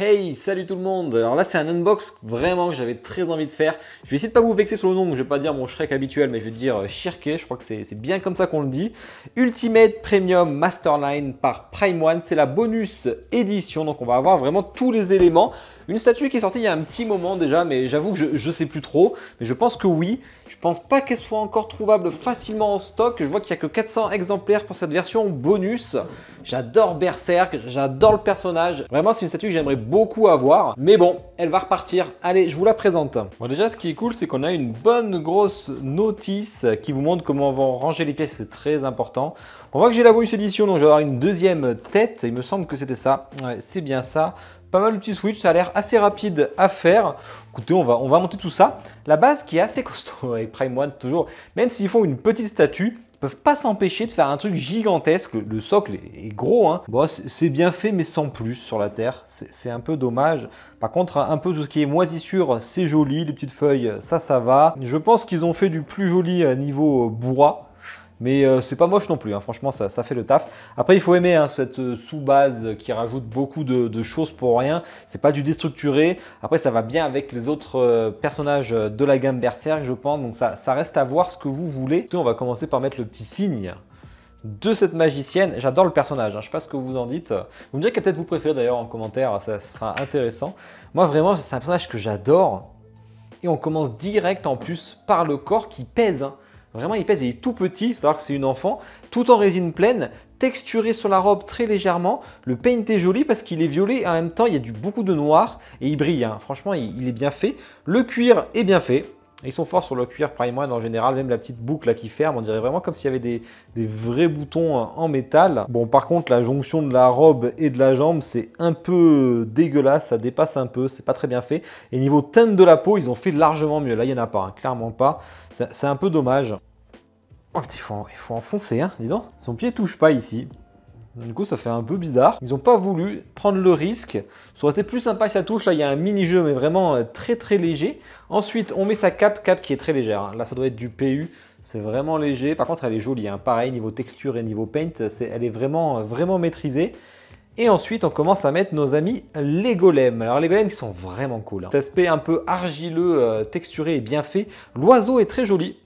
Hey, salut tout le monde. Alors là c'est un unbox vraiment que j'avais très envie de faire. Je vais essayer de pas vous vexer sur le nom, donc je vais pas dire mon Shrek habituel, mais je vais dire Shirké, je crois que c'est bien comme ça qu'on le dit. Ultimate Premium Masterline par Prime One, c'est la bonus édition, donc on va avoir vraiment tous les éléments. Une statue qui est sortie il y a un petit moment déjà, mais j'avoue que je sais plus trop, mais je pense que oui. Je pense pas qu'elle soit encore trouvable facilement en stock. Je vois qu'il n'y a que 400 exemplaires pour cette version bonus. J'adore Berserk, j'adore le personnage. Vraiment, c'est une statue que j'aimerais beaucoup avoir. Mais bon, elle va repartir. Allez, je vous la présente. Bon, déjà, ce qui est cool, c'est qu'on a une bonne grosse notice qui vous montre comment on va ranger les pièces. C'est très important. On voit que j'ai la bonus édition, donc je vais avoir une deuxième tête. Il me semble que c'était ça. Ouais, c'est bien ça. Pas mal de petits switch, ça a l'air assez rapide à faire. Écoutez, on va monter tout ça. La base qui est assez costaud avec Prime One, toujours. Même s'ils font une petite statue, ils peuvent pas s'empêcher de faire un truc gigantesque. Le socle est gros, hein. Bon, c'est bien fait, mais sans plus sur la Terre. C'est un peu dommage. Par contre, un peu tout ce qui est moisissure, c'est joli. Les petites feuilles, ça va. Je pense qu'ils ont fait du plus joli niveau bois. Mais c'est pas moche non plus, hein. Franchement ça fait le taf. Après il faut aimer hein, cette sous-base qui rajoute beaucoup de choses pour rien. C'est pas du déstructuré. Après ça va bien avec les autres personnages de la gamme Berserk je pense. Donc ça reste à voir ce que vous voulez. On va commencer par mettre le petit signe de cette magicienne. J'adore le personnage, hein. Je sais pas ce que vous en dites. Vous me direz quel peut-être vous préférez d'ailleurs en commentaire, ça sera intéressant. Moi vraiment c'est un personnage que j'adore. Et on commence direct en plus par le corps qui pèse, hein. Vraiment, il pèse, il est tout petit, il faut savoir que c'est une enfant, tout en résine pleine, texturé sur la robe très légèrement. Le paint est joli parce qu'il est violet et en même temps, il y a beaucoup de noir et il brille, hein. Franchement, il est bien fait. Le cuir est bien fait. Ils sont forts sur le cuir Prime One en général, même la petite boucle là qui ferme, on dirait vraiment comme s'il y avait des vrais boutons en métal. Bon, par contre, la jonction de la robe et de la jambe, c'est un peu dégueulasse, ça dépasse un peu, c'est pas très bien fait. Et niveau teinte de la peau, ils ont fait largement mieux. Là, il n'y en a pas, hein, clairement pas. C'est un peu dommage. Oh, il faut enfoncer, hein, dis donc. Son pied touche pas ici. Du coup, ça fait un peu bizarre. Ils n'ont pas voulu prendre le risque. Ça aurait été plus sympa si ça touche. Là, il y a un mini-jeu, mais vraiment très léger. Ensuite, on met sa cape qui est très légère, hein. Là, ça doit être du PU. C'est vraiment léger. Par contre, elle est jolie, hein. Pareil, niveau texture et niveau paint, elle est vraiment maîtrisée. Et ensuite, on commence à mettre nos amis les golems. Alors, les golems qui sont vraiment cool, hein. Cet aspect un peu argileux, texturé et bien fait. L'oiseau est très joli.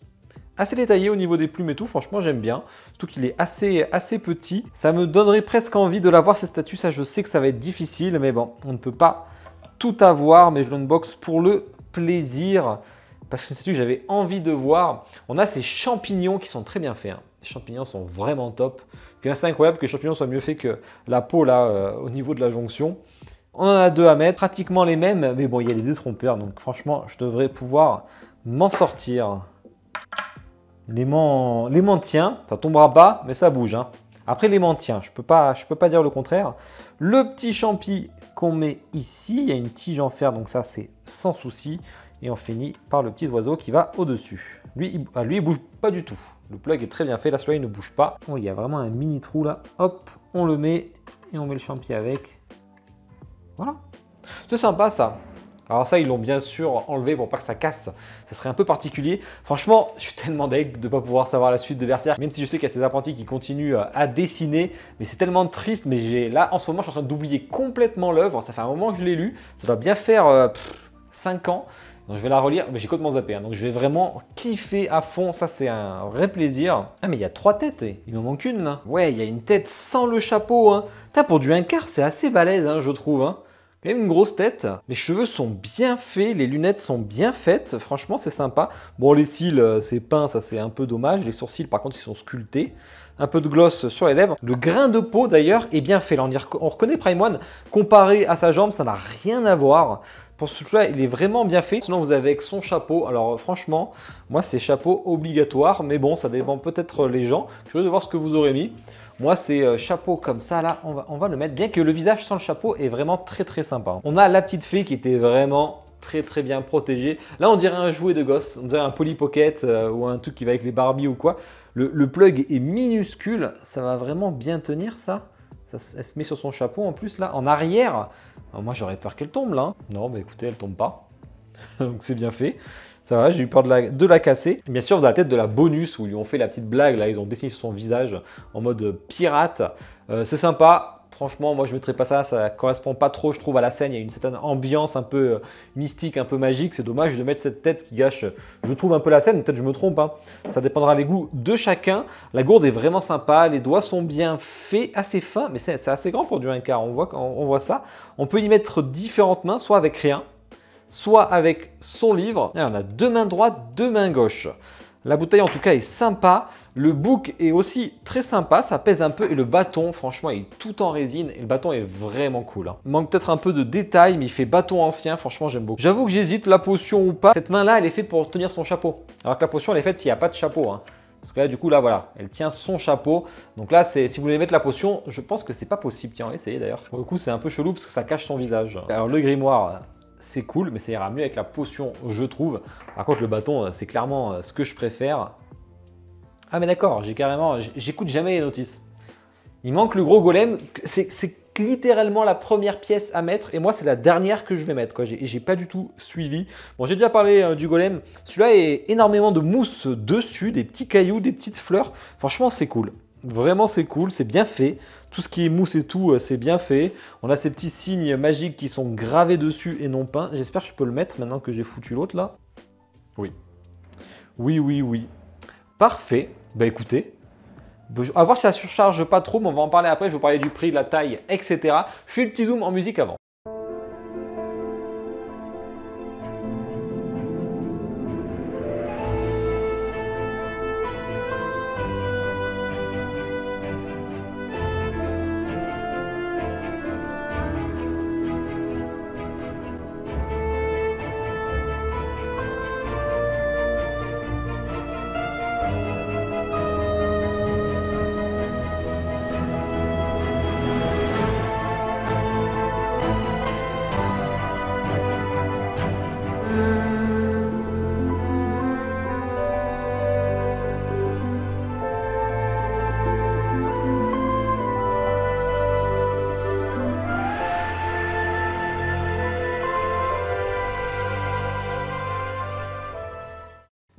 Assez détaillé au niveau des plumes et tout, franchement j'aime bien. Surtout qu'il est assez petit. Ça me donnerait presque envie de l'avoir cette statue. Ça je sais que ça va être difficile, mais bon, on ne peut pas tout avoir. Mais je l'unbox pour le plaisir. Parce que c'est une statue que j'avais envie de voir. On a ces champignons qui sont très bien faits, hein. Les champignons sont vraiment top. C'est incroyable que les champignons soient mieux faits que la peau là au niveau de la jonction. On en a deux à mettre, pratiquement les mêmes. Mais bon, il y a les détrompeurs. Donc franchement, je devrais pouvoir m'en sortir. L'aimantien, ça tombera pas, mais ça bouge, hein. Après l'aimantien, je peux pas dire le contraire. Le petit champi qu'on met ici, il y a une tige en fer, donc ça c'est sans souci. Et on finit par le petit oiseau qui va au-dessus. Lui, il bouge pas du tout. Le plug est très bien fait, là celui-là il ne bouge pas. Oh, il y a vraiment un mini trou là. Hop, on le met et on met le champi avec. Voilà. C'est sympa ça. Alors ça, ils l'ont bien sûr enlevé pour pas que ça casse. Ça serait un peu particulier. Franchement, je suis tellement deg de ne pas pouvoir savoir la suite de Berserk. Même si je sais qu'il y a ces apprentis qui continuent à dessiner. Mais c'est tellement triste. Mais là, en ce moment, je suis en train d'oublier complètement l'œuvre. Ça fait un moment que je l'ai lu. Ça doit bien faire 5 ans. Donc je vais la relire. Mais j'ai complètement zappé, hein. Donc je vais vraiment kiffer à fond. Ça, c'est un vrai plaisir. Ah, mais il y a 3 têtes. Il m'en manque une là. Ouais, il y a une tête sans le chapeau, hein. Putain, pour du 1/4, c'est assez balèze, hein, je trouve, hein. Quand même une grosse tête. Les cheveux sont bien faits, les lunettes sont bien faites. Franchement, c'est sympa. Bon, les cils, c'est peint, ça c'est un peu dommage. Les sourcils, par contre, ils sont sculptés. Un peu de gloss sur les lèvres. Le grain de peau, d'ailleurs, est bien fait. Là, on reconnaît Prime One. Comparé à sa jambe, ça n'a rien à voir. Pour ce truc-là, il est vraiment bien fait. Sinon, vous avez avec son chapeau. Alors, franchement, moi, c'est chapeau obligatoire. Mais bon, ça dépend peut-être les gens. Je suis curieux de voir ce que vous aurez mis. Moi, c'est chapeau comme ça, là, on va le mettre. Bien que le visage sans le chapeau est vraiment très sympa. On a la petite fée qui était vraiment très bien protégée. Là, on dirait un jouet de gosse. On dirait un Polly Pocket ou un truc qui va avec les Barbie ou quoi. Le plug est minuscule. Ça va vraiment bien tenir, ça. Elle se met sur son chapeau en plus, là, en arrière. Alors, moi, j'aurais peur qu'elle tombe, là, hein. Non, bah écoutez, elle tombe pas. Donc, c'est bien fait. Ça va, j'ai eu peur de la casser. Bien sûr, vous avez la tête de la bonus où ils ont fait la petite blague. Là, ils ont dessiné sur son visage en mode pirate. C'est sympa. Franchement, moi je ne mettrais pas ça, ça correspond pas trop, je trouve, à la scène. Il y a une certaine ambiance un peu mystique, un peu magique. C'est dommage de mettre cette tête qui gâche, je trouve, un peu la scène. Peut-être je me trompe, hein. Ça dépendra des goûts de chacun. La gourde est vraiment sympa, les doigts sont bien faits, assez fins, mais c'est assez grand pour du 1/4. On voit ça. On peut y mettre différentes mains, soit avec rien, soit avec son livre. Et on a 2 mains droites, 2 mains gauches. La bouteille en tout cas est sympa, le book est aussi très sympa, ça pèse un peu et le bâton franchement il est tout en résine et le bâton est vraiment cool. Hein. Il manque peut-être un peu de détails mais il fait bâton ancien, franchement j'aime beaucoup. J'avoue que j'hésite la potion ou pas, cette main là elle est faite pour tenir son chapeau, alors que la potion elle est faite s'il n'y a pas de chapeau. Hein. Parce que là du coup là voilà, elle tient son chapeau, donc là si vous voulez mettre la potion, je pense que c'est pas possible, tiens on va essayer d'ailleurs. Pour le coup c'est un peu chelou parce que ça cache son visage. Alors le grimoire, c'est cool, mais ça ira mieux avec la potion, je trouve. Par contre, le bâton, c'est clairement ce que je préfère. Ah, mais d'accord, j'écoute jamais les notices. Il manque le gros golem. C'est littéralement la première pièce à mettre. Et moi, c'est la dernière que je vais mettre. J'ai pas du tout suivi. Bon, j'ai déjà parlé du golem. Celui-là est énormément de mousse dessus, des petits cailloux, des petites fleurs. Franchement, c'est cool. Vraiment, c'est cool, c'est bien fait. Tout ce qui est mousse et tout, c'est bien fait. On a ces petits signes magiques qui sont gravés dessus et non peints. J'espère que je peux le mettre maintenant que j'ai foutu l'autre là. Oui. Oui, oui, oui. Parfait. Bah écoutez, on va voir si ça surcharge pas trop, mais on va en parler après. Je vais vous parler du prix, de la taille, etc. Je fais le petit zoom en musique avant.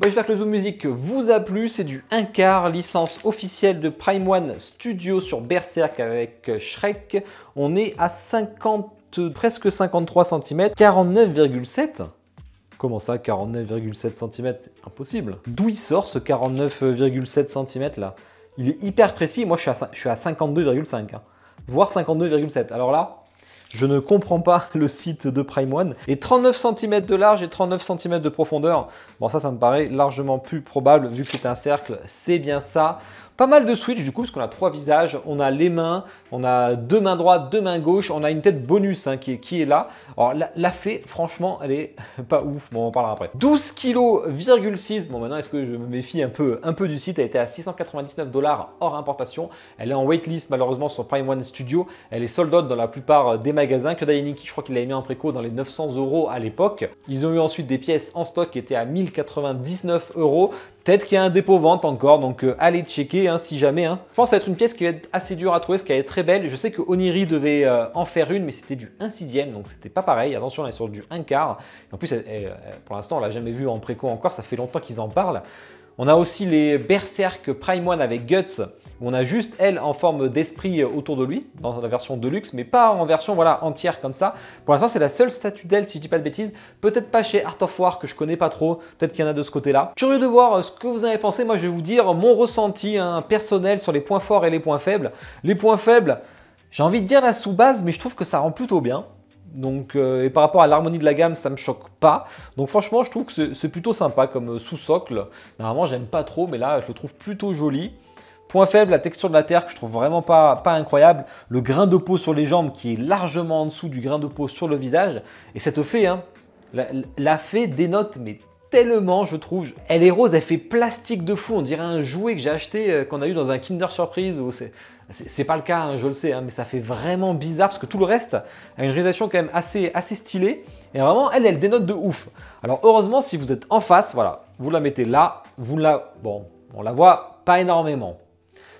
J'espère que le Zoom Music vous a plu, c'est du 1/4, licence officielle de Prime One Studio sur Berserk avec Shrek. On est à 50, presque 53 cm, 49,7. Comment ça, 49,7 cm? C'est impossible. D'où il sort ce 49,7 cm là? Il est hyper précis, moi je suis à 52,5, hein, voire 52,7. Alors là, je ne comprends pas le site de Prime One. Et 39 cm de large et 39 cm de profondeur. Bon, ça me paraît largement plus probable vu que c'est un cercle. C'est bien ça. Pas mal de switch du coup, parce qu'on a 3 visages. On a les mains, on a 2 mains droites, 2 mains gauches. On a une tête bonus hein, qui est là. Alors la fée, franchement, elle est pas ouf. Bon, on en parlera après. 12,6 kg. Bon, maintenant, est-ce que je me méfie un peu du site? Elle était à 699 $ hors importation. Elle est en waitlist malheureusement sur Prime One Studio. Elle est sold out dans la plupart des magasins. Kodayaniki, je crois qu'il l'avait mis en préco dans les 900 € à l'époque. Ils ont eu ensuite des pièces en stock qui étaient à 1099 €. Peut-être qu'il y a un dépôt vente encore, donc allez checker hein, si jamais. Hein. Je pense que ça va être une pièce qui va être assez dure à trouver, parce qu'elle est très belle. Je sais que Oniri devait en faire une, mais c'était du 1/6, donc c'était pas pareil. Attention, elle est sur du 1/4. Et en plus, pour l'instant, on l'a jamais vu en préco encore, ça fait longtemps qu'ils en parlent. On a aussi les Berserk Prime One avec Guts, où on a juste elle en forme d'esprit autour de lui, dans la version Deluxe, mais pas en version voilà, entière comme ça. Pour l'instant, c'est la seule statue d'elle, si je dis pas de bêtises. Peut-être pas chez Art of War, que je connais pas trop. Peut-être qu'il y en a de ce côté-là. Curieux de voir ce que vous en avez pensé. Moi, je vais vous dire mon ressenti hein, personnel sur les points forts et les points faibles. Les points faibles, j'ai envie de dire la sous-base, mais je trouve que ça rend plutôt bien. Donc, et par rapport à l'harmonie de la gamme, ça me choque pas. Donc franchement, je trouve que c'est plutôt sympa comme sous-socle. Normalement, j'aime pas trop, mais là, je le trouve plutôt joli. Point faible, la texture de la terre que je trouve vraiment pas incroyable. Le grain de peau sur les jambes qui est largement en dessous du grain de peau sur le visage. Et cette fée, hein, la fée dénote, mais tellement, je trouve. Elle est rose, elle fait plastique de fou. On dirait un jouet que j'ai acheté, qu'on a eu dans un Kinder Surprise. C'est pas le cas, hein, je le sais, hein, mais ça fait vraiment bizarre parce que tout le reste a une réalisation quand même assez stylée. Et vraiment, elle dénote de ouf. Alors heureusement, si vous êtes en face, voilà, vous la mettez là, bon, on la voit pas énormément.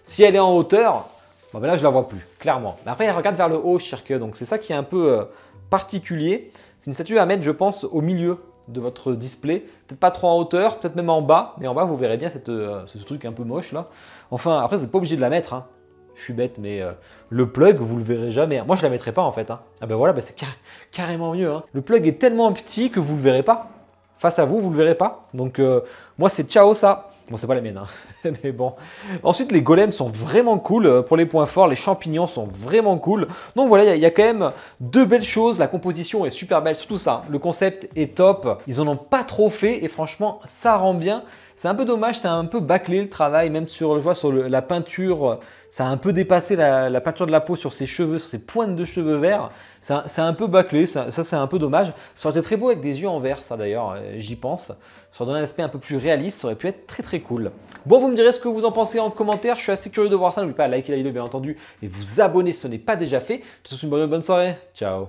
Si elle est en hauteur, bon, ben là je la vois plus, clairement. Mais après, elle regarde vers le haut, Shirke, donc c'est ça qui est un peu particulier. C'est une statue à mettre, je pense, au milieu de votre display. Peut-être pas trop en hauteur, peut-être même en bas. Mais en bas, vous verrez bien ce truc un peu moche là. Enfin, après, vous n'êtes pas obligé de la mettre. Hein. je suis bête, mais le plug, vous le verrez jamais. Moi, je la mettrai pas en fait. Hein. Ah ben voilà, c'est carrément mieux. Hein. Le plug est tellement petit que vous le verrez pas. Face à vous, vous le verrez pas. Donc moi, c'est ciao ça. Bon, c'est pas la mienne, hein. Mais bon. Ensuite, les golems sont vraiment cool. Pour les points forts, les champignons sont vraiment cool. Donc voilà, il y a quand même deux belles choses. La composition est super belle, surtout ça. Le concept est top. Ils en ont pas trop fait et franchement, ça rend bien. C'est un peu dommage, c'est un peu bâclé le travail, même sur, je vois sur la peinture, ça a un peu dépassé la peinture de la peau sur ses cheveux, sur ses pointes de cheveux verts. C'est un peu bâclé, ça c'est un peu dommage. Ça aurait été très beau avec des yeux en vert, ça d'ailleurs, j'y pense. Ça aurait donné un aspect un peu plus réaliste, ça aurait pu être très cool. Bon, vous me direz ce que vous en pensez en commentaire, je suis assez curieux de voir ça. N'oubliez pas de liker la vidéo bien entendu et vous abonner si ce n'est pas déjà fait. Je vous souhaite une bonne soirée, ciao.